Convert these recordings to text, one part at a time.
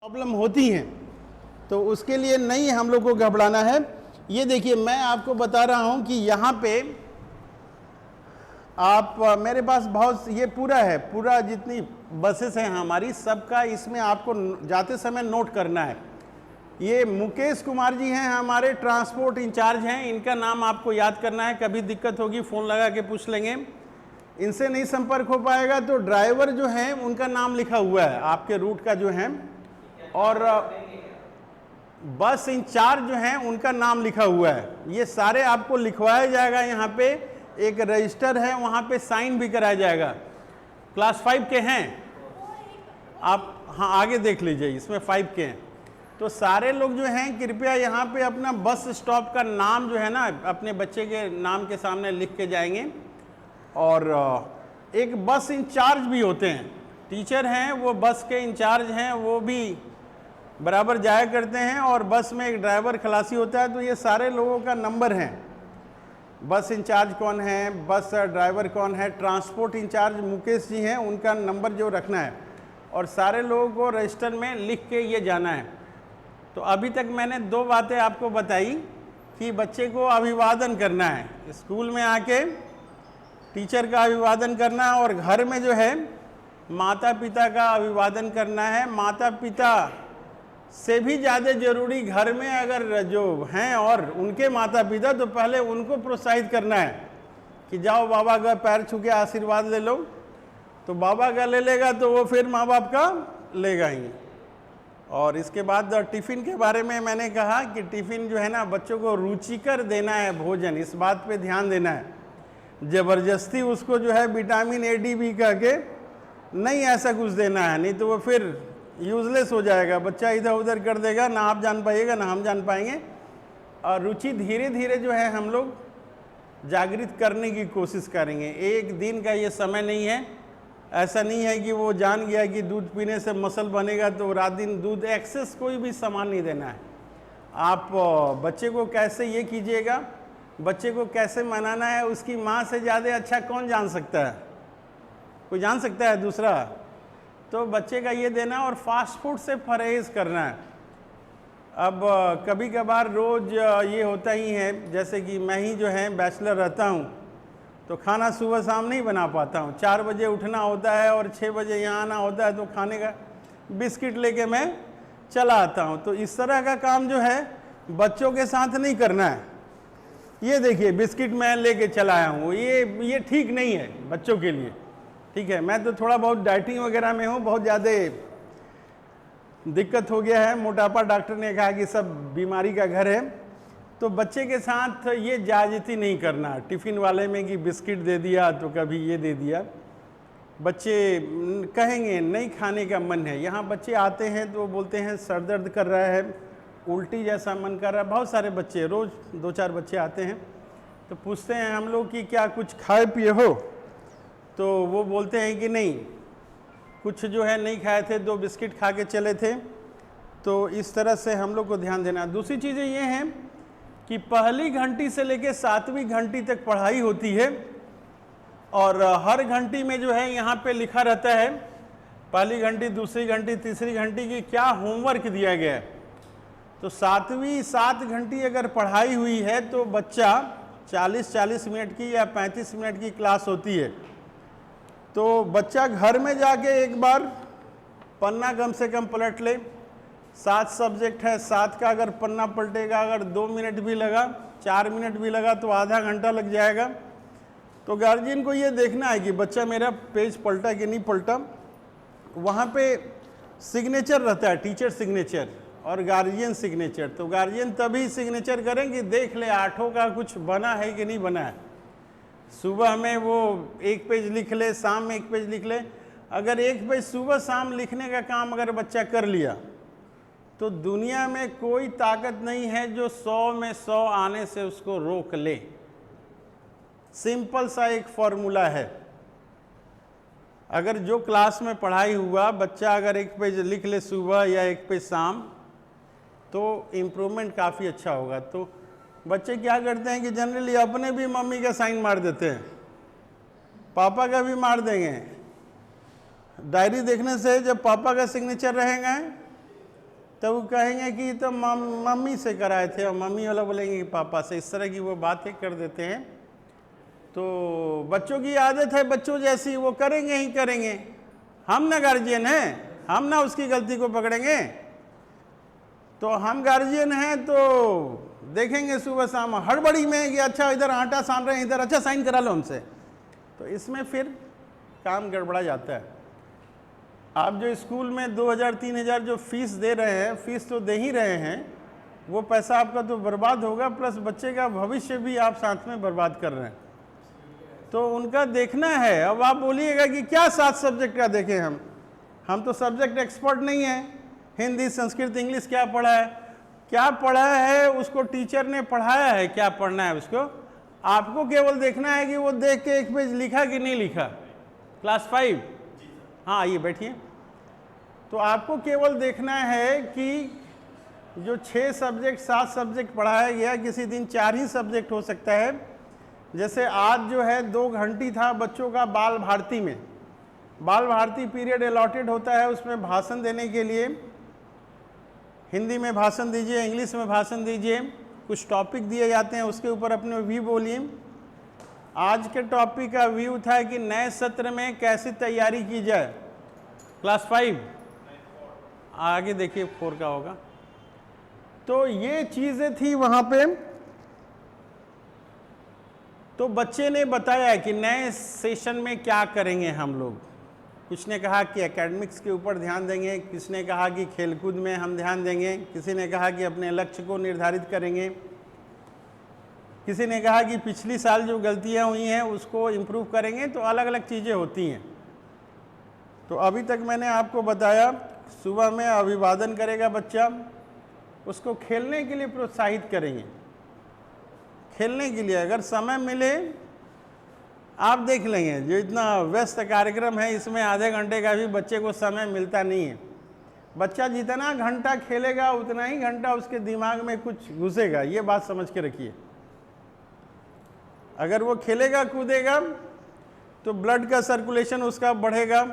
Problem होती हैं, तो उसके लिए नहीं हम लोग को घबराना है। ये देखिए, मैं आपको बता रहा हूं कि यहाँ पे आप मेरे पास बहुत ये पूरा जितनी बसेस हैं हमारी, सबका इसमें आपको जाते समय नोट करना है। ये मुकेश कुमार जी हैं, हमारे ट्रांसपोर्ट इंचार्ज हैं, इनका नाम आपको याद करना है। कभी दिक्कत होगी फ़ोन लगा के पूछ लेंगे। इनसे नहीं संपर्क हो पाएगा तो ड्राइवर जो हैं उनका नाम लिखा हुआ है आपके रूट का जो है, और बस इंचार्ज जो हैं उनका नाम लिखा हुआ है। ये सारे आपको लिखवाया जाएगा। यहाँ पे एक रजिस्टर है, वहाँ पे साइन भी कराया जाएगा। क्लास 5 के हैं आप? हाँ, आगे देख लीजिए, इसमें 5 के हैं। तो सारे लोग जो हैं कृपया यहाँ पे अपना बस स्टॉप का नाम जो है ना अपने बच्चे के नाम के सामने लिख के जाएंगे। और एक बस इंचार्ज भी होते हैं, टीचर हैं वो बस के इंचार्ज हैं, वो भी बराबर जाया करते हैं। और बस में एक ड्राइवर खलासी होता है। तो ये सारे लोगों का नंबर है, बस इंचार्ज कौन है, बस ड्राइवर कौन है, ट्रांसपोर्ट इंचार्ज मुकेश जी हैं, उनका नंबर जो रखना है, और सारे लोगों को रजिस्टर में लिख के ये जाना है। तो अभी तक मैंने 2 बातें आपको बताई कि बच्चे को अभिवादन करना है, स्कूल में आके टीचर का अभिवादन करना है, और घर में जो है माता पिता का अभिवादन करना है। माता पिता से भी ज़्यादा जरूरी घर में अगर जो हैं और उनके माता पिता, तो पहले उनको प्रोत्साहित करना है कि जाओ बाबा का पैर छू के आशीर्वाद ले लो। तो बाबा का ले लेगा तो वो फिर माँ बाप का लेगा ही। और इसके बाद टिफ़िन के बारे में मैंने कहा कि टिफ़िन जो है ना बच्चों को रुचिकर देना है भोजन, इस बात पे ध्यान देना है। ज़बरदस्ती उसको जो है विटामिन A D B कह के नहीं ऐसा कुछ देना है, नहीं तो वो फिर यूज़लेस हो जाएगा, बच्चा इधर उधर कर देगा, ना आप जान पाइएगा ना हम जान पाएंगे। और रुचि धीरे धीरे जो है हम लोग जागृत करने की कोशिश करेंगे। एक दिन का ये समय नहीं है, ऐसा नहीं है कि वो जान गया कि दूध पीने से मसल बनेगा तो रात दिन दूध एक्सेस कोई भी सामान नहीं देना है। आप बच्चे को कैसे ये कीजिएगा, बच्चे को कैसे मनाना है, उसकी माँ से ज़्यादा अच्छा कौन जान सकता है? कोई जान सकता है दूसरा? तो बच्चे का ये देना, और फास्ट फूड से परहेज़ करना है। अब कभी कभार रोज़ ये होता ही है, जैसे कि मैं ही जो है बैचलर रहता हूँ, तो खाना सुबह शाम नहीं बना पाता हूँ। 4 बजे उठना होता है और 6 बजे यहाँ आना होता है, तो खाने का बिस्किट लेके मैं चला आता हूँ। तो इस तरह का काम जो है बच्चों के साथ नहीं करना है। ये देखिए बिस्किट मैं लेके चला आया हूँ, ये ठीक नहीं है बच्चों के लिए। ठीक है, मैं तो थोड़ा बहुत डाइटिंग वगैरह में हूँ, बहुत ज़्यादा दिक्कत हो गया है, मोटापा डॉक्टर ने कहा कि सब बीमारी का घर है। तो बच्चे के साथ ये ज्यादती नहीं करना, टिफ़िन वाले में कि बिस्किट दे दिया तो कभी ये दे दिया। बच्चे कहेंगे नहीं खाने का मन है। यहाँ बच्चे आते हैं तो बोलते हैं सर दर्द कर रहा है, उल्टी जैसा मन कर रहा है। बहुत सारे बच्चे, रोज़ 2-4 बच्चे आते हैं, तो पूछते हैं हम लोग कि क्या कुछ खाए पिए हो? तो वो बोलते हैं कि नहीं, कुछ जो है नहीं खाए थे, 2 बिस्किट खा के चले थे। तो इस तरह से हम लोग को ध्यान देना। दूसरी चीज़ें ये हैं कि पहली घंटी से लेकर 7वीं घंटी तक पढ़ाई होती है, और हर घंटी में जो है यहाँ पे लिखा रहता है पहली घंटी, दूसरी घंटी, तीसरी घंटी की क्या होमवर्क दिया गया है। तो 7 घंटी अगर पढ़ाई हुई है तो बच्चा 40 मिनट की या 35 मिनट की क्लास होती है। तो बच्चा घर में जाके एक बार पन्ना कम से कम पलट ले। 7 सब्जेक्ट है, 7 का अगर पन्ना पलटेगा, अगर 2 मिनट भी लगा, 4 मिनट भी लगा, तो आधा घंटा लग जाएगा। तो गार्जियन को ये देखना है कि बच्चा मेरा पेज पलटा कि नहीं पलटा। वहाँ पे सिग्नेचर रहता है, टीचर सिग्नेचर और गार्जियन सिग्नेचर। तो गार्जियन तभी सिग्नेचर करें कि देख ले 8 का कुछ बना है कि नहीं बना है। सुबह में वो 1 पेज लिख ले, शाम में 1 पेज लिख ले। अगर 1 पेज सुबह शाम लिखने का काम अगर बच्चा कर लिया, तो दुनिया में कोई ताकत नहीं है जो 100 में 100 आने से उसको रोक ले। सिंपल सा एक फॉर्मूला है। अगर जो क्लास में पढ़ाई हुआ बच्चा अगर 1 पेज लिख ले सुबह या 1 पेज शाम, तो इम्प्रूवमेंट काफ़ी अच्छा होगा। तो बच्चे क्या करते हैं कि जनरली अपने भी मम्मी का साइन मार देते हैं, पापा का भी मार देंगे। डायरी देखने से जब पापा का सिग्नेचर रहेगा तो वो कहेंगे कि तो मम्मी से कराए थे, और मम्मी वाला बोलेंगे कि पापा से। इस तरह की वो बातें कर देते हैं। तो बच्चों की आदत है, बच्चों जैसी वो करेंगे ही करेंगे। हम ना गार्जियन हैं, हम ना उसकी गलती को पकड़ेंगे। तो हम गार्जियन हैं तो देखेंगे सुबह शाम हड़बड़ी में कि अच्छा इधर आटा सान रहे हैं, इधर अच्छा साइन करा लो हमसे। तो इसमें फिर काम गड़बड़ा जाता है। आप जो स्कूल में 2000-3000 जो फीस दे रहे हैं, फीस तो दे ही रहे हैं, वो पैसा आपका तो बर्बाद होगा, प्लस बच्चे का भविष्य भी आप साथ में बर्बाद कर रहे हैं। तो उनका देखना है। अब आप बोलिएगा कि क्या 7 सब्जेक्ट का देखें हम तो सब्जेक्ट एक्सपर्ट नहीं हैं। हिंदी, संस्कृत, इंग्लिश क्या पढ़ा है, क्या पढ़ा है उसको टीचर ने पढ़ाया है, क्या पढ़ना है उसको। आपको केवल देखना है कि वो देख के एक पेज लिखा कि नहीं लिखा। क्लास 5, हाँ आइए बैठिए। तो आपको केवल देखना है कि जो 6 सब्जेक्ट 7 सब्जेक्ट पढ़ाया गया, किसी दिन 4 ही सब्जेक्ट हो सकता है। जैसे आज जो है 2 घंटी था बच्चों का बाल भारती में। बाल भारती पीरियड अलॉटेड होता है उसमें भाषण देने के लिए। हिंदी में भाषण दीजिए, इंग्लिश में भाषण दीजिए, कुछ टॉपिक दिए जाते हैं, उसके ऊपर अपने व्यू बोलिए। आज के टॉपिक का व्यू था कि नए सत्र में कैसी तैयारी की जाए। क्लास 5, आगे देखिए 4 का होगा। तो ये चीज़ें थी वहाँ पे। तो बच्चे ने बताया कि नए सेशन में क्या करेंगे हम लोग। कुछ ने कहा कि एकेडमिक्स के ऊपर ध्यान देंगे, किसी ने कहा कि खेलकूद में हम ध्यान देंगे, किसी ने कहा कि अपने लक्ष्य को निर्धारित करेंगे, किसी ने कहा कि पिछली साल जो गलतियां हुई हैं उसको इम्प्रूव करेंगे। तो अलग अलग चीज़ें होती हैं। तो अभी तक मैंने आपको बताया, सुबह में अभिवादन करेगा बच्चा, उसको खेलने के लिए प्रोत्साहित करेंगे। खेलने के लिए अगर समय मिले, आप देख लेंगे जो इतना व्यस्त कार्यक्रम है इसमें आधे घंटे का भी बच्चे को समय मिलता नहीं है। बच्चा जितना घंटा खेलेगा उतना ही घंटा उसके दिमाग में कुछ घुसेगा, ये बात समझ के रखिए। अगर वो खेलेगा कूदेगा तो ब्लड का सर्कुलेशन उसका बढ़ेगा,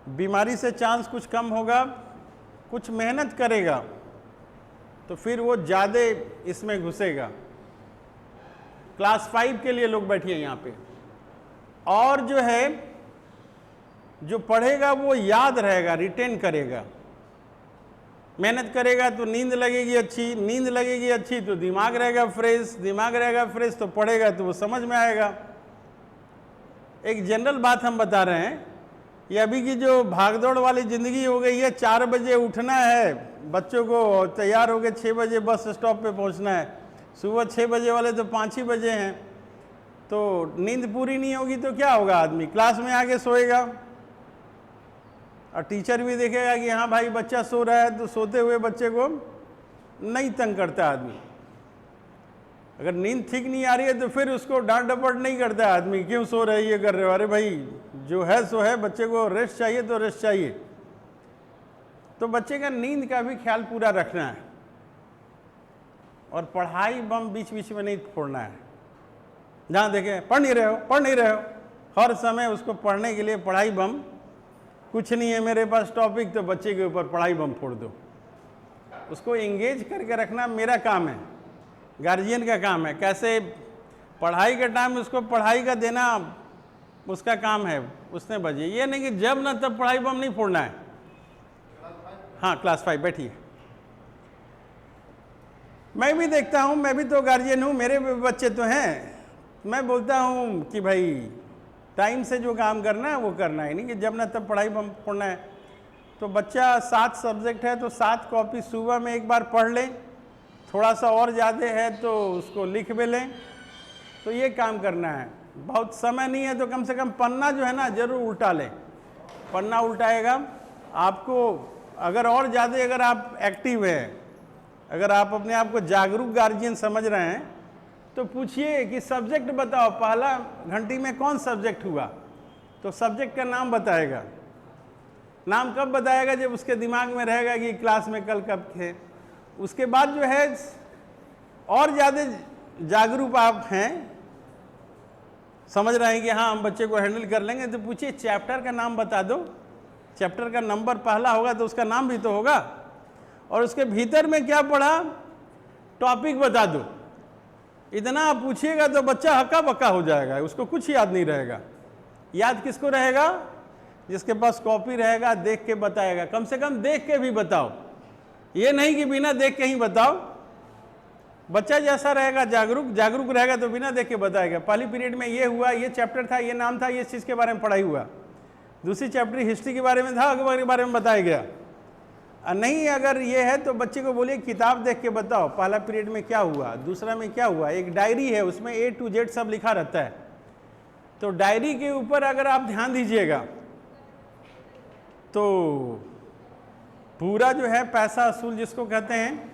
बीमारी से चांस कुछ कम होगा। कुछ मेहनत करेगा तो फिर वो ज़्यादा इसमें घुसेगा। क्लास 5 के लिए लोग बैठिए यहाँ पे। और जो है जो पढ़ेगा वो याद रहेगा, रिटेन करेगा। मेहनत करेगा तो नींद लगेगी अच्छी, नींद लगेगी अच्छी तो दिमाग रहेगा फ्रेश, दिमाग रहेगा फ्रेश तो पढ़ेगा तो वो समझ में आएगा। एक जनरल बात हम बता रहे हैं, ये अभी की जो भागदौड़ वाली ज़िंदगी हो गई है, 4 बजे उठना है बच्चों को, तैयार होकर 6 बजे बस स्टॉप पे पहुंचना है। सुबह 6 बजे वाले तो 5 ही बजे हैं। तो नींद पूरी नहीं होगी तो क्या होगा, आदमी क्लास में आके सोएगा और टीचर भी देखेगा कि हाँ भाई बच्चा सो रहा है, तो सोते हुए बच्चे को नहीं तंग करता आदमी। अगर नींद ठीक नहीं आ रही है तो फिर उसको डांट डपट नहीं करता आदमी, क्यों सो रहे ये कर रहे हो। अरे भाई जो है सो है, बच्चे को रेस्ट चाहिए तो रेस्ट चाहिए। तो बच्चे का नींद का भी ख्याल पूरा रखना है। और पढ़ाई बम बीच बीच में नहीं फोड़ना है। जहाँ देखें पढ़ नहीं रहे हो, हर समय उसको पढ़ने के लिए पढ़ाई बम, कुछ नहीं है मेरे पास टॉपिक तो बच्चे के ऊपर पढ़ाई बम फोड़ दो। उसको एंगेज करके रखना मेरा काम है, गार्जियन का काम है। कैसे पढ़ाई के टाइम उसको पढ़ाई का देना उसका काम है, उसने बजे। ये नहीं कि जब ना तब पढ़ाई बम नहीं फोड़ना है। हाँ क्लास 5 बैठिए। मैं भी देखता हूँ, मैं भी तो गार्जियन हूँ, मेरे बच्चे तो हैं। मैं बोलता हूँ कि भाई टाइम से जो काम करना है वो करना है, नहीं कि जब ना तब पढ़ाई बम फोड़ना है। तो बच्चा 7 सब्जेक्ट है तो 7 कॉपी सुबह में एक बार पढ़ लें, थोड़ा सा और ज़्यादा है तो उसको लिख भी लें। तो ये काम करना है। बहुत समय नहीं है तो कम से कम पन्ना जो है ना ज़रूर उल्टा लें। पन्ना उल्टाएगा आपको। अगर और ज़्यादा अगर आप एक्टिव हैं, अगर आप अपने आप को जागरूक गार्जियन समझ रहे हैं तो पूछिए कि सब्जेक्ट बताओ, पहला घंटी में कौन सब्जेक्ट हुआ। तो सब्जेक्ट का नाम बताएगा। नाम कब बताएगा, जब उसके दिमाग में रहेगा कि क्लास में कल कब थे। उसके बाद जो है और ज़्यादा जागरूक आप हैं, समझ रहे हैं कि हाँ हम बच्चे को हैंडल कर लेंगे, तो पूछिए चैप्टर का नाम बता दो। चैप्टर का नंबर पहला होगा तो उसका नाम भी तो होगा। और उसके भीतर में क्या पढ़ा, टॉपिक बता दो। इतना आप पूछिएगा तो बच्चा हक्का बक्का हो जाएगा, उसको कुछ याद नहीं रहेगा। याद किसको रहेगा? जिसके पास कॉपी रहेगा, देख के बताएगा। कम से कम देख के भी बताओ, ये नहीं कि बिना देख के ही बताओ। बच्चा जैसा रहेगा, जागरूक रहेगा तो बिना देख के बताएगा। पहली पीरियड में ये हुआ, ये चैप्टर था, ये नाम था, ये चीज़ के बारे में पढ़ाई हुआ। दूसरी चैप्टर हिस्ट्री के बारे में था, अकबर के बारे में बताया गया। नहीं अगर ये है तो बच्चे को बोलिए किताब देख के बताओ, पहला पीरियड में क्या हुआ, दूसरा में क्या हुआ। एक डायरी है, उसमें A to Z सब लिखा रहता है। तो डायरी के ऊपर अगर आप ध्यान दीजिएगा तो पूरा जो है पैसा असूल जिसको कहते हैं,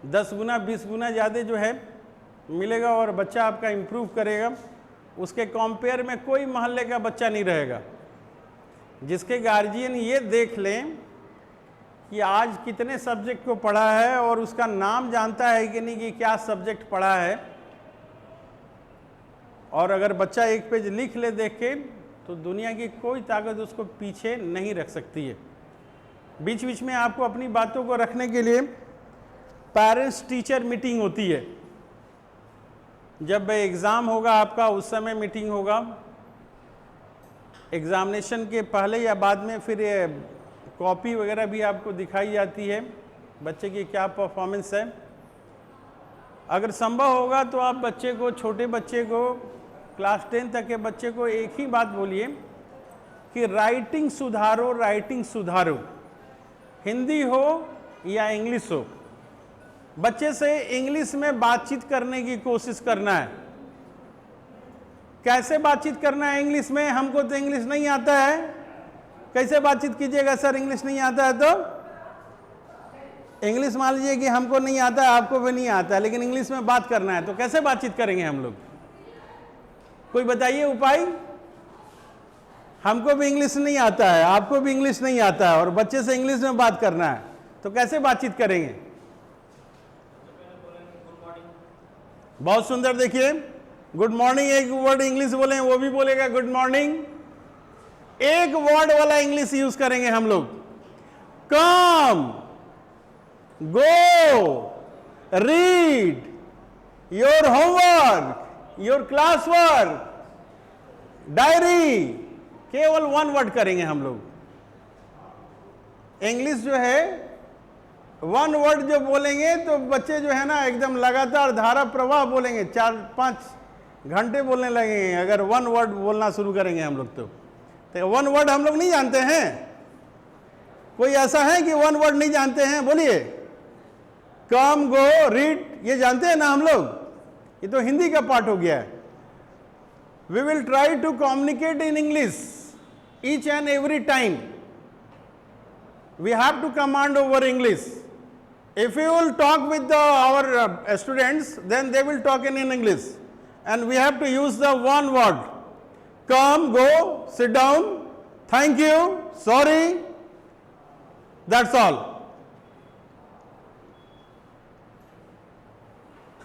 10 गुना 20 गुना ज़्यादा जो है मिलेगा और बच्चा आपका इम्प्रूव करेगा। उसके कंपेयर में कोई मोहल्ले का बच्चा नहीं रहेगा। जिसके गार्जियन ये देख लें कि आज कितने सब्जेक्ट को पढ़ा है और उसका नाम जानता है कि नहीं कि क्या सब्जेक्ट पढ़ा है, और अगर बच्चा एक पेज लिख ले देख के, तो दुनिया की कोई ताकत उसको पीछे नहीं रख सकती है। बीच बीच में आपको अपनी बातों को रखने के लिए पेरेंट्स टीचर मीटिंग होती है। जब एग्ज़ाम होगा आपका उस समय मीटिंग होगा, एग्ज़ामिनेशन के पहले या बाद में फिर कॉपी वगैरह भी आपको दिखाई जाती है, बच्चे की क्या परफॉर्मेंस है। अगर संभव होगा तो आप बच्चे को, छोटे बच्चे को, क्लास 10 तक के बच्चे को एक ही बात बोलिए कि राइटिंग सुधारो, राइटिंग सुधारो। हिंदी हो या इंग्लिश हो, बच्चे से इंग्लिश में बातचीत करने की कोशिश करना है। कैसे बातचीत करना है इंग्लिश में? हमको तो इंग्लिश नहीं आता है। कैसे बातचीत कीजिएगा सर, इंग्लिश नहीं आता है तो? इंग्लिश मान लीजिए कि हमको नहीं आता है, आपको भी नहीं आता है, लेकिन इंग्लिश में बात करना है, तो कैसे बातचीत करेंगे हम लोग? कोई बताइए उपाय। हमको भी इंग्लिश नहीं आता है, आपको भी इंग्लिश नहीं आता है, और बच्चे से इंग्लिश में बात करना है, तो कैसे बातचीत करेंगे? बहुत सुंदर, देखिए गुड मॉर्निंग एक वर्ड इंग्लिश बोले, वो भी बोलेगा गुड मॉर्निंग। एक वर्ड वाला इंग्लिश यूज करेंगे हम लोग। कम, गो, read, your homework, your class work, diary, केवल वन वर्ड करेंगे हम लोग। इंग्लिश जो है वन वर्ड जो बोलेंगे तो बच्चे जो है ना एकदम लगातार धारा प्रवाह बोलेंगे, 4-5 घंटे बोलने लगेंगे अगर वन वर्ड बोलना शुरू करेंगे हम लोग। तो वन वर्ड हम लोग नहीं जानते हैं? कोई ऐसा है कि वन वर्ड नहीं जानते हैं? बोलिए। कम, गो, रीड, ये जानते हैं ना हम लोग? ये तो हिंदी का पार्ट हो गया है। We will try to communicate in English each and every time. We have to command over English. If you will talk with our students, then they will talk in English, and we have to use the one word. Come, go, sit down, thank you, sorry, that's all.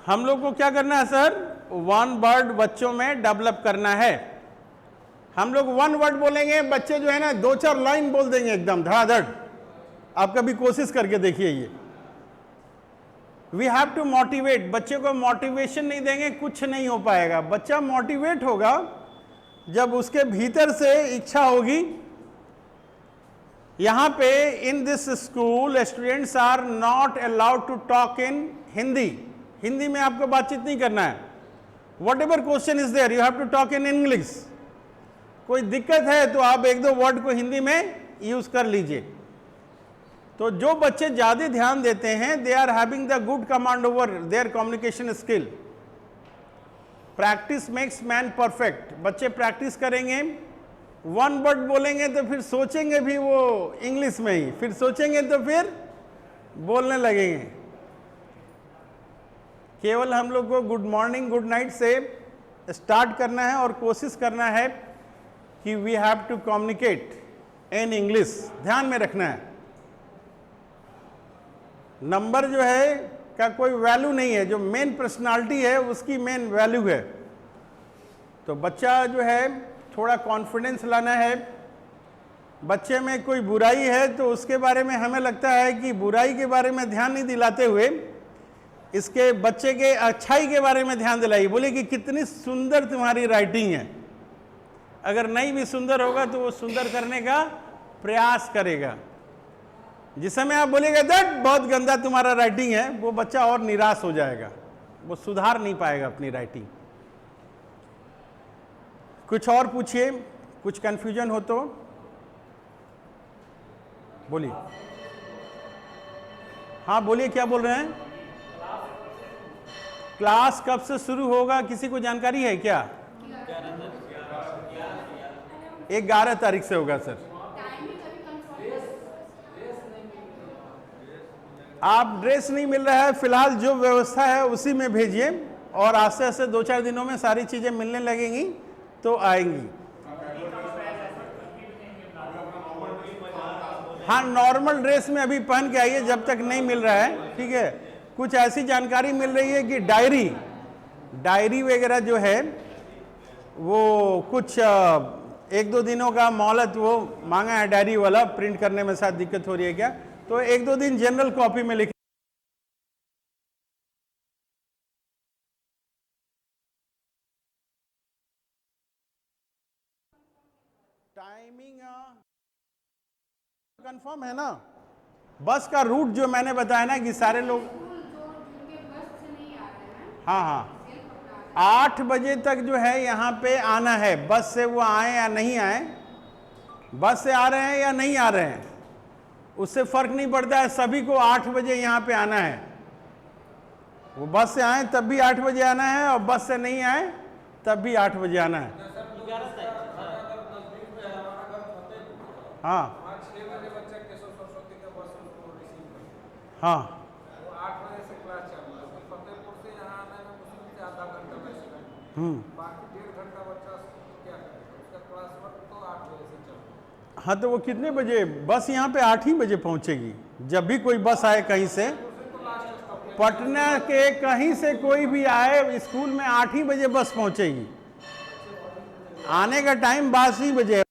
हम लोग को क्या करना है sir? One word बच्चों में develop करना है। हम लोग वन वर्ड बोलेंगे, बच्चे जो है ना 2-4 लाइन बोल देंगे एकदम धड़ाधड़। आप कभी कोशिश करके देखिए ये। We have to motivate. बच्चे को मोटिवेशन नहीं देंगे कुछ नहीं हो पाएगा। बच्चा मोटिवेट होगा जब उसके भीतर से इच्छा होगी। यहां पे in this school students are not allowed to talk in Hindi. Hindi में आपको बातचीत नहीं करना है। Whatever question is there you have to talk in English. कोई दिक्कत है तो आप 1-2 वर्ड को हिंदी में यूज कर लीजिए। तो जो बच्चे ज्यादा ध्यान देते हैं, they are having the good command over their communication skill. Practice makes man perfect. बच्चे प्रैक्टिस करेंगे, वन वर्ड बोलेंगे तो फिर सोचेंगे भी वो इंग्लिश में ही, फिर सोचेंगे तो फिर बोलने लगेंगे। केवल हम लोग को गुड मॉर्निंग गुड नाइट से स्टार्ट करना है और कोशिश करना है कि we have to communicate in English. ध्यान में रखना है। नंबर जो है का कोई वैल्यू नहीं है, जो मेन पर्सनालिटी है उसकी मेन वैल्यू है। तो बच्चा जो है थोड़ा कॉन्फिडेंस लाना है, बच्चे में कोई बुराई है तो उसके बारे में हमें लगता है कि बुराई के बारे में ध्यान नहीं दिलाते हुए इसके बच्चे के अच्छाई के बारे में ध्यान दिलाइए। बोले कि कितनी सुंदर तुम्हारी राइटिंग है। अगर नहीं भी सुंदर होगा तो वो सुंदर करने का प्रयास करेगा। जिस समय आप बोलेगा दैट बहुत गंदा तुम्हारा राइटिंग है, वो बच्चा और निराश हो जाएगा, वो सुधार नहीं पाएगा अपनी राइटिंग। कुछ और पूछिए, कुछ कंफ्यूजन हो तो बोलिए। हाँ बोलिए, क्या बोल रहे हैं? क्लास कब से शुरू होगा, किसी को जानकारी है क्या? 11 तारीख से होगा सर। आप ड्रेस नहीं मिल रहा है, फिलहाल जो व्यवस्था है उसी में भेजिए, और आस्ते आस्ते 2-4 दिनों में सारी चीजें मिलने लगेंगी तो आएंगी। हाँ, नॉर्मल ड्रेस में अभी पहन के आइए जब तक नहीं मिल रहा है, ठीक है। कुछ ऐसी जानकारी मिल रही है कि डायरी वगैरह जो है वो कुछ 1-2 दिनों का मोहलत वो मांगा है, डायरी वाला प्रिंट करने में शायद दिक्कत हो रही है क्या, तो 1-2 दिन जनरल कॉपी में लिख टाइमिंग कंफर्म है ना। बस का रूट जो मैंने बताया ना कि सारे लोग, हाँ हाँ 8 बजे तक जो है यहाँ पे आना है। बस से वो आए या नहीं आए, बस से आ रहे हैं या नहीं आ रहे हैं उससे फर्क नहीं पड़ता है, सभी को 8 बजे यहाँ पे आना है। वो बस से आए तब भी 8 बजे आना है, और बस से नहीं आए तब भी 8 बजे आना है। हाँ हाँ 8 बजे से क्लास चालू है, फतेहपुर से यहाँ आने में मुश्किल से आधा घंटा लगेगा, बाकी 1.5 घंटा बच्चा क्या करेगा, उसका क्लास वर्क तो 8 बजे से चलता है। हाँ, तो वो कितने बजे बस यहाँ पे 8 ही बजे पहुँचेगी। जब भी कोई बस आए कहीं से, पटना के कहीं से कोई भी आए स्कूल में 8 ही बजे बस पहुँचेगी। आने का टाइम 12 बजे है।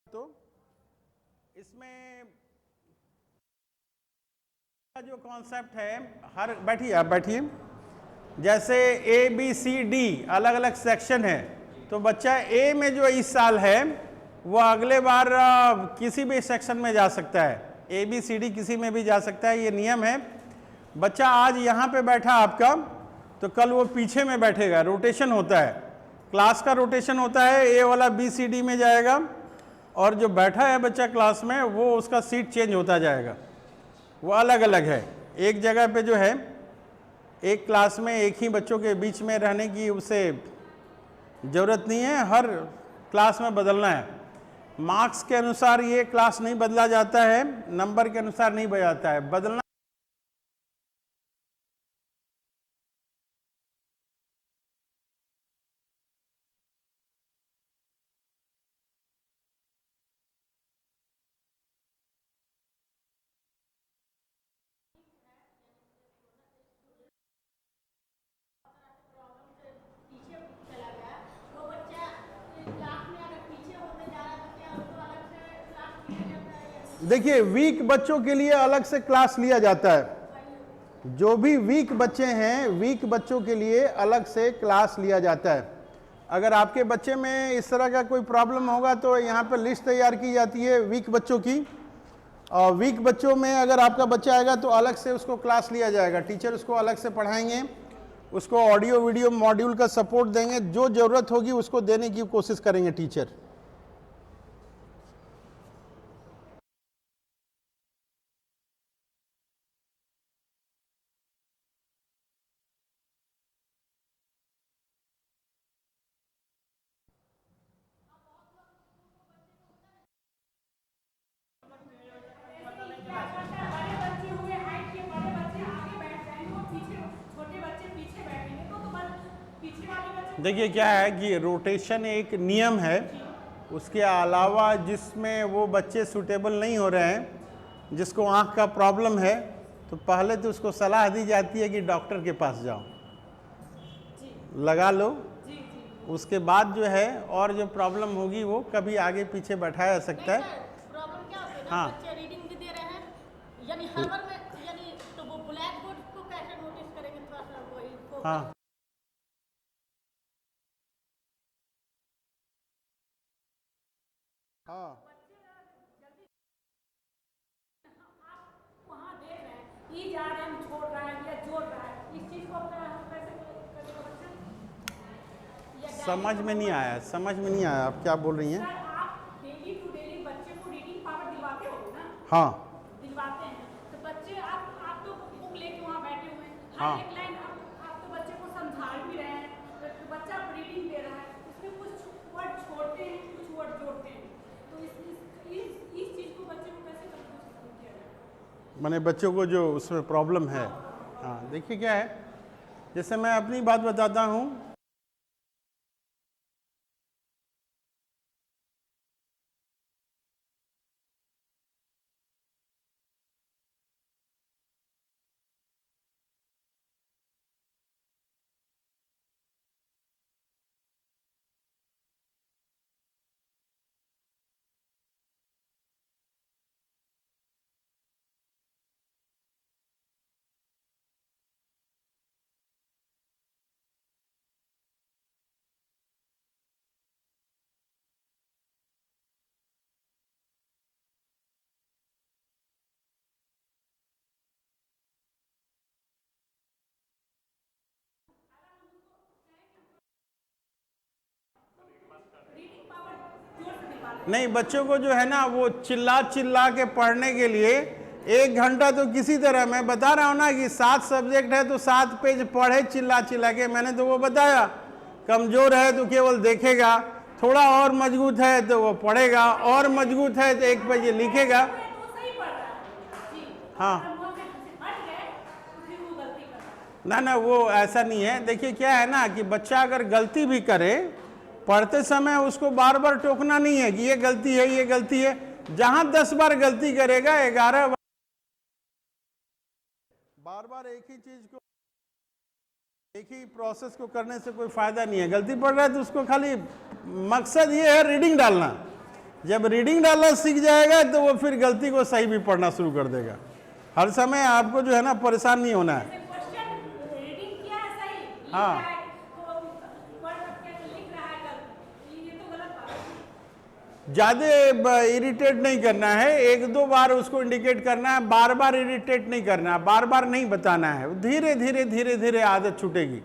तो इसमें जो कॉन्सेप्ट है, हर बैठिए, आप बैठिए। जैसे ABCD अलग अलग सेक्शन है, तो बच्चा A में जो इस साल है वो अगले बार किसी भी सेक्शन में जा सकता है। ABCD किसी में भी जा सकता है, ये नियम है। बच्चा आज यहाँ पे बैठा आपका, तो कल वो पीछे में बैठेगा, रोटेशन होता है, क्लास का रोटेशन होता है। A वाला BCD में जाएगा, और जो बैठा है बच्चा क्लास में वो उसका सीट चेंज होता जाएगा, वो अलग अलग है। एक जगह पे जो है, एक क्लास में एक ही बच्चों के बीच में रहने की उसे ज़रूरत नहीं है, हर क्लास में बदलना है। मार्क्स के अनुसार ये क्लास नहीं बदला जाता है, नंबर के अनुसार नहीं बदलता है, बदलना देखिए वीक बच्चों के लिए अलग से क्लास लिया जाता है। जो भी वीक बच्चे हैं, वीक बच्चों के लिए अलग से क्लास लिया जाता है। अगर आपके बच्चे में इस तरह का कोई प्रॉब्लम होगा तो यहाँ पर लिस्ट तैयार की जाती है वीक बच्चों की, और वीक बच्चों में अगर आपका बच्चा आएगा तो अलग से उसको क्लास लिया जाएगा। टीचर उसको अलग से पढ़ाएंगे, उसको ऑडियो वीडियो मॉड्यूल का सपोर्ट देंगे, जो ज़रूरत होगी उसको देने की कोशिश करेंगे टीचर। देखिए क्या है कि रोटेशन एक नियम है, उसके अलावा जिसमें वो बच्चे सूटेबल नहीं हो रहे हैं, जिसको आँख का प्रॉब्लम है, तो पहले तो उसको सलाह दी जाती है कि डॉक्टर के पास जाओ, लगा लो। उसके बाद जो है और जो प्रॉब्लम होगी वो कभी आगे पीछे बैठाया जा सकता है। प्रॉब्लम क्या होती है ना, हाँ। बच्चे रीडिंग भी दे रहे हैं, यानी हर में यानी तो वो ब्लैक बोर्ड को कैसे नोटिस करेंगे, थोड़ा सा वो इनको। हाँ हाँ वहाँ देख रहे हैं, ई जा रहे हैं, छोड़ रहा है या जोड़ रहा है, इस चीज को अपना कैसे करेगा बच्चा? या समझ में नहीं आया, समझ में नहीं आया आप क्या बोल रही हैं। सर, आप डेली टू डेली बच्चे को रीडिंग पावर दिलवाते हो ना? हाँ दिलवाते हैं तो बच्चे आप तो बुक लेके वहाँ बैठे हुए हैं, हाँ। हर एक लाइन आप तो बच्चे को समझा भी रहे हैं, तो बच्चा रीडिंग दे रहा है, उसमें कुछ वर्ड छोड़ते हैं, कुछ वर्ड जोड़ते हैं, तो इस चीज़ को बच्चे को कैसे कंट्रोल किया जाए? मैंने बच्चों को जो उसमें प्रॉब्लम है, हाँ देखिए क्या है, जैसे मैं अपनी बात बताता हूँ। नहीं, बच्चों को जो है ना वो चिल्ला चिल्ला के पढ़ने के लिए 1 घंटा तो किसी तरह, मैं बता रहा हूँ ना कि 7 सब्जेक्ट है तो 7 पेज पढ़े चिल्ला चिल्ला के, मैंने तो वो बताया। कमजोर है तो केवल देखेगा, थोड़ा और मजबूत है तो वो पढ़ेगा, और मजबूत है तो 1 पेज लिखेगा। हाँ ना वो ऐसा नहीं है। देखिए क्या है ना कि बच्चा अगर गलती भी करे पढ़ते समय, उसको बार बार टोकना नहीं है कि ये गलती है, ये गलती है। जहां 10 बार गलती करेगा, 11 बार एक ही चीज को, एक ही प्रोसेस को करने से कोई फायदा नहीं है। गलती पढ़ रहा है तो उसको खाली मकसद ये है रीडिंग डालना। जब रीडिंग डालना सीख जाएगा तो वो फिर गलती को सही भी पढ़ना शुरू कर देगा। हर समय आपको जो है ना परेशान नहीं होना है। हाँ ज़्यादा इरिटेट नहीं करना है, 1-2 बार उसको इंडिकेट करना है, बार बार इरिटेट नहीं करना है, बार बार नहीं बताना है। धीरे धीरे धीरे धीरे आदत छूटेगी।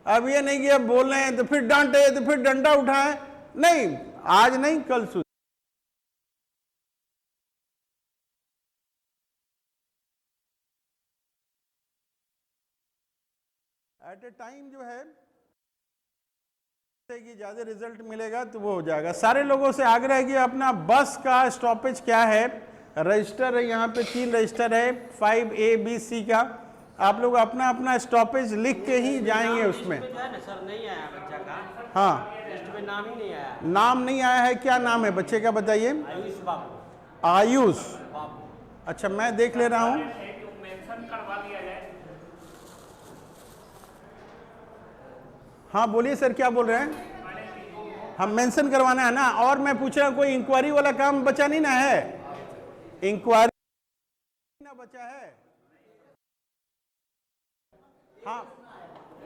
अब ये नहीं कि अब बोल रहे हैं तो फिर डांटे तो फिर डंडा उठाएं, नहीं, आज नहीं कल सुन। एट ए टाइम जो है कि ज्यादा रिजल्ट मिलेगा तो वो हो जाएगा। सारे लोगों से आग्रह है कि अपना बस का स्टॉपेज क्या है, रजिस्टर है, यहाँ पे 3 रजिस्टर है 5A B C का। आप लोग अपना अपना स्टॉपेज लिख के ही जाएंगे उसमें। जो है ना सर, नहीं आया बच्चा का, हाँ लिस्ट में नाम ही नहीं आया। नाम नहीं आया है, क्या नाम है बच्चे का बताइए? आयुष बाबू। आयुष, बाबू, अच्छा मैं देख ले रहा हूँ। मेंशन करवा दिया जाए। हाँ बोलिए सर, क्या बोल रहे हैं? हम मेंशन करवाना है ना, और मैं पूछ रहा हूँ कोई इंक्वायरी वाला काम बचा नहीं ना है? इंक्वायरी ना बचा है। हाँ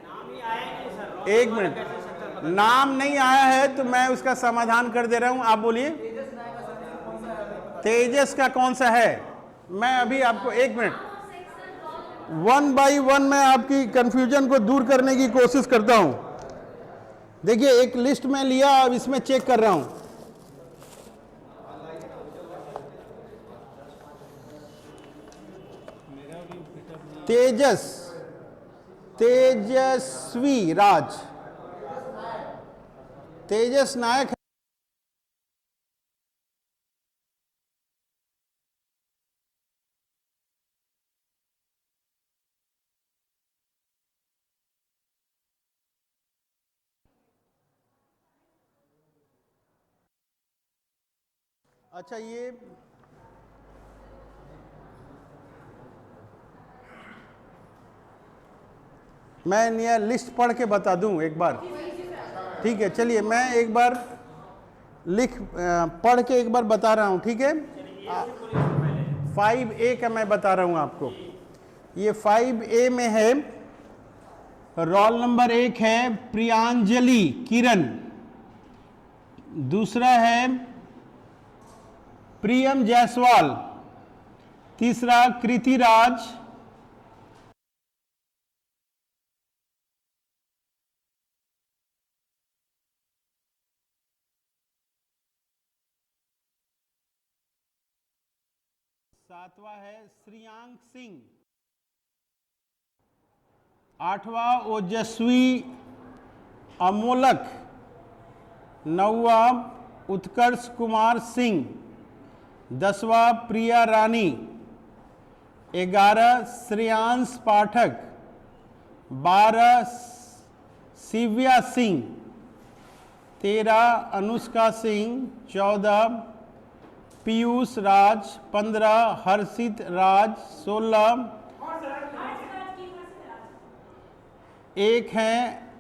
नाम ही आया ही नहीं सर। एक मिनट, नाम नहीं आया है तो मैं उसका समाधान कर दे रहा हूं। आप बोलिए तेजस का कौन सा है। मैं अभी आपको एक मिनट, 1 बाई 1 मैं आपकी कंफ्यूजन को दूर करने की कोशिश करता हूं। देखिए एक लिस्ट में लिया, अब इसमें चेक कर रहा हूं। तेजस, तेजस्वी राज, तेजस नायक है। अच्छा ये मैं यह लिस्ट पढ़ के बता दूं एक बार, ठीक है। चलिए मैं एक बार पढ़ के एक बार बता रहा हूं, ठीक है। 5A का मैं बता रहा हूं आपको। ये 5A में है, रोल नंबर 1 है प्रियांजलि किरण, दूसरा है प्रियम जायसवाल, तीसरा कृतिराज, सातवां है श्रेयांक सिंह, आठवां ओजस्वी अमोलक, नौवां उत्कर्ष कुमार सिंह, 10वां प्रिया रानी, 11 श्रेयांश पाठक, 12 शिव्या सिंह, 13 अनुष्का सिंह, 14 पीयूष राज, 15 हर्षित राज, 16 एक हैं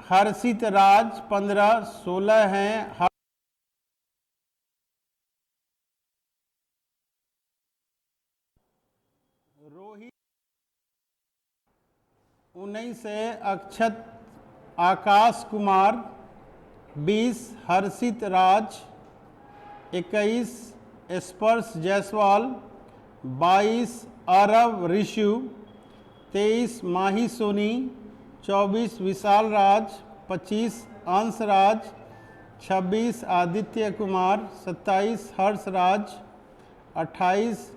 हर्षित राज, 15 16 हैं रोहित, 19 है अक्षत आकाश कुमार, 20 हर्षित राज, 21 स्पर्श जायसवाल, 22 अरब ऋषु, 23 माही सोनी, 24 विशाल राज, 25 अंश राज, 26 आदित्य कुमार, 27 हर्ष राज, 28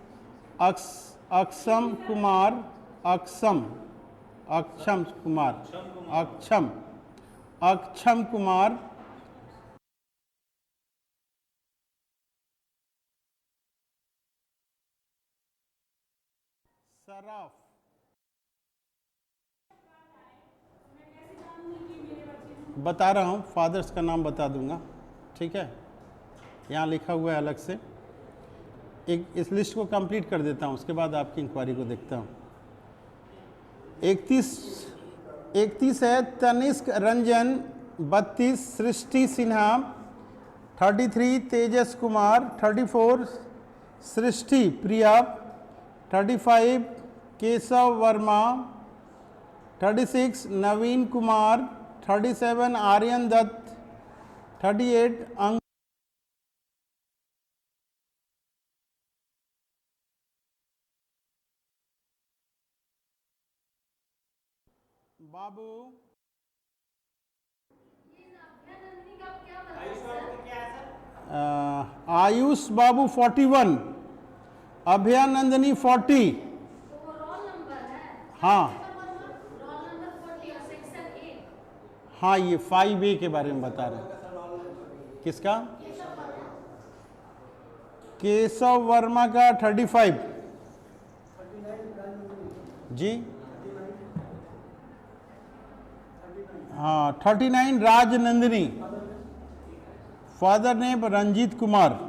अक्षम कुमार, अक्षम कुमार, सराफ, बता रहा हूँ, फादर्स का नाम बता दूंगा, ठीक है। यहाँ लिखा हुआ है अलग से। एक इस लिस्ट को कंप्लीट कर देता हूँ, उसके बाद आपकी इंक्वायरी को देखता हूँ। 31 है तनिष्क रंजन, 32 सृष्टि सिन्हा, 33 तेजस कुमार, 34 सृष्टि प्रिया, 35 केशव वर्मा, 36 नवीन कुमार, 37 आर्यन दत्त, 38 अंक बाबू, आयुष बाबू 41, अभयानंदनी 40, हाँ हाँ ये 5A के बारे में बता रहे हैं। किसका? केशव वर्मा का 35 जी, हाँ 39 राजनंदिनी, फादर नेम रंजीत कुमार,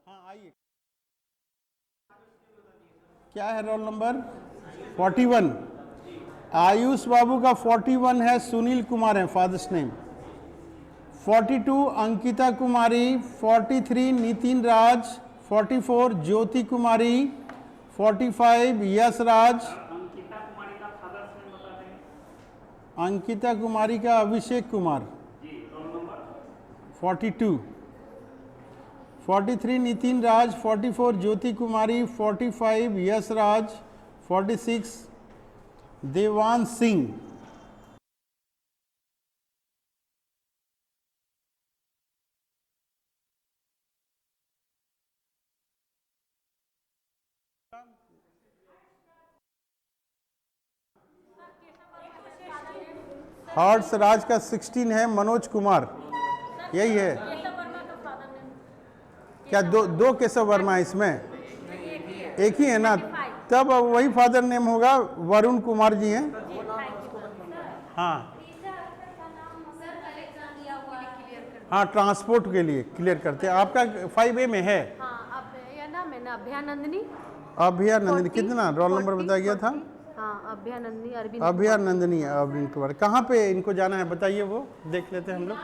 हाँ आइए, क्या है रोल नंबर 41, आयुष बाबू का 41 है, सुनील कुमार है फादर्स नेम। 42 अंकिता कुमारी, 43 नितिन राज, 44 ज्योति कुमारी, 45 यश राज। अंकिता कुमारी का फादर्स नेम बता देंगे? अंकिता कुमारी का अभिषेक कुमार, जी। Roll number? 42। 43 नितिन राज, 44 ज्योति कुमारी, 45 यश राज, 46 देवान सिंह। हर्ष राज का 16 है, मनोज कुमार, यही है क्या? दो केशव वर्मा है इसमें? एक ही है ना, तब वही फादर नेम होगा, वरुण कुमार जी हैं। हाँ हाँ, ट्रांसपोर्ट के लिए क्लियर करते हैं। आपका 5A में है? हाँ, अब ये नाम है ना अभ्यानंदिनी। अभ्यानंदिनी, कितना रोल नंबर बताया गया था? हाँ, अभ्यानंदिनी अरविंद अभ्यानंदिनी अरविंद कुमार। कहाँ पे इनको जाना है बताइए, वो देख लेते हैं हम लोग।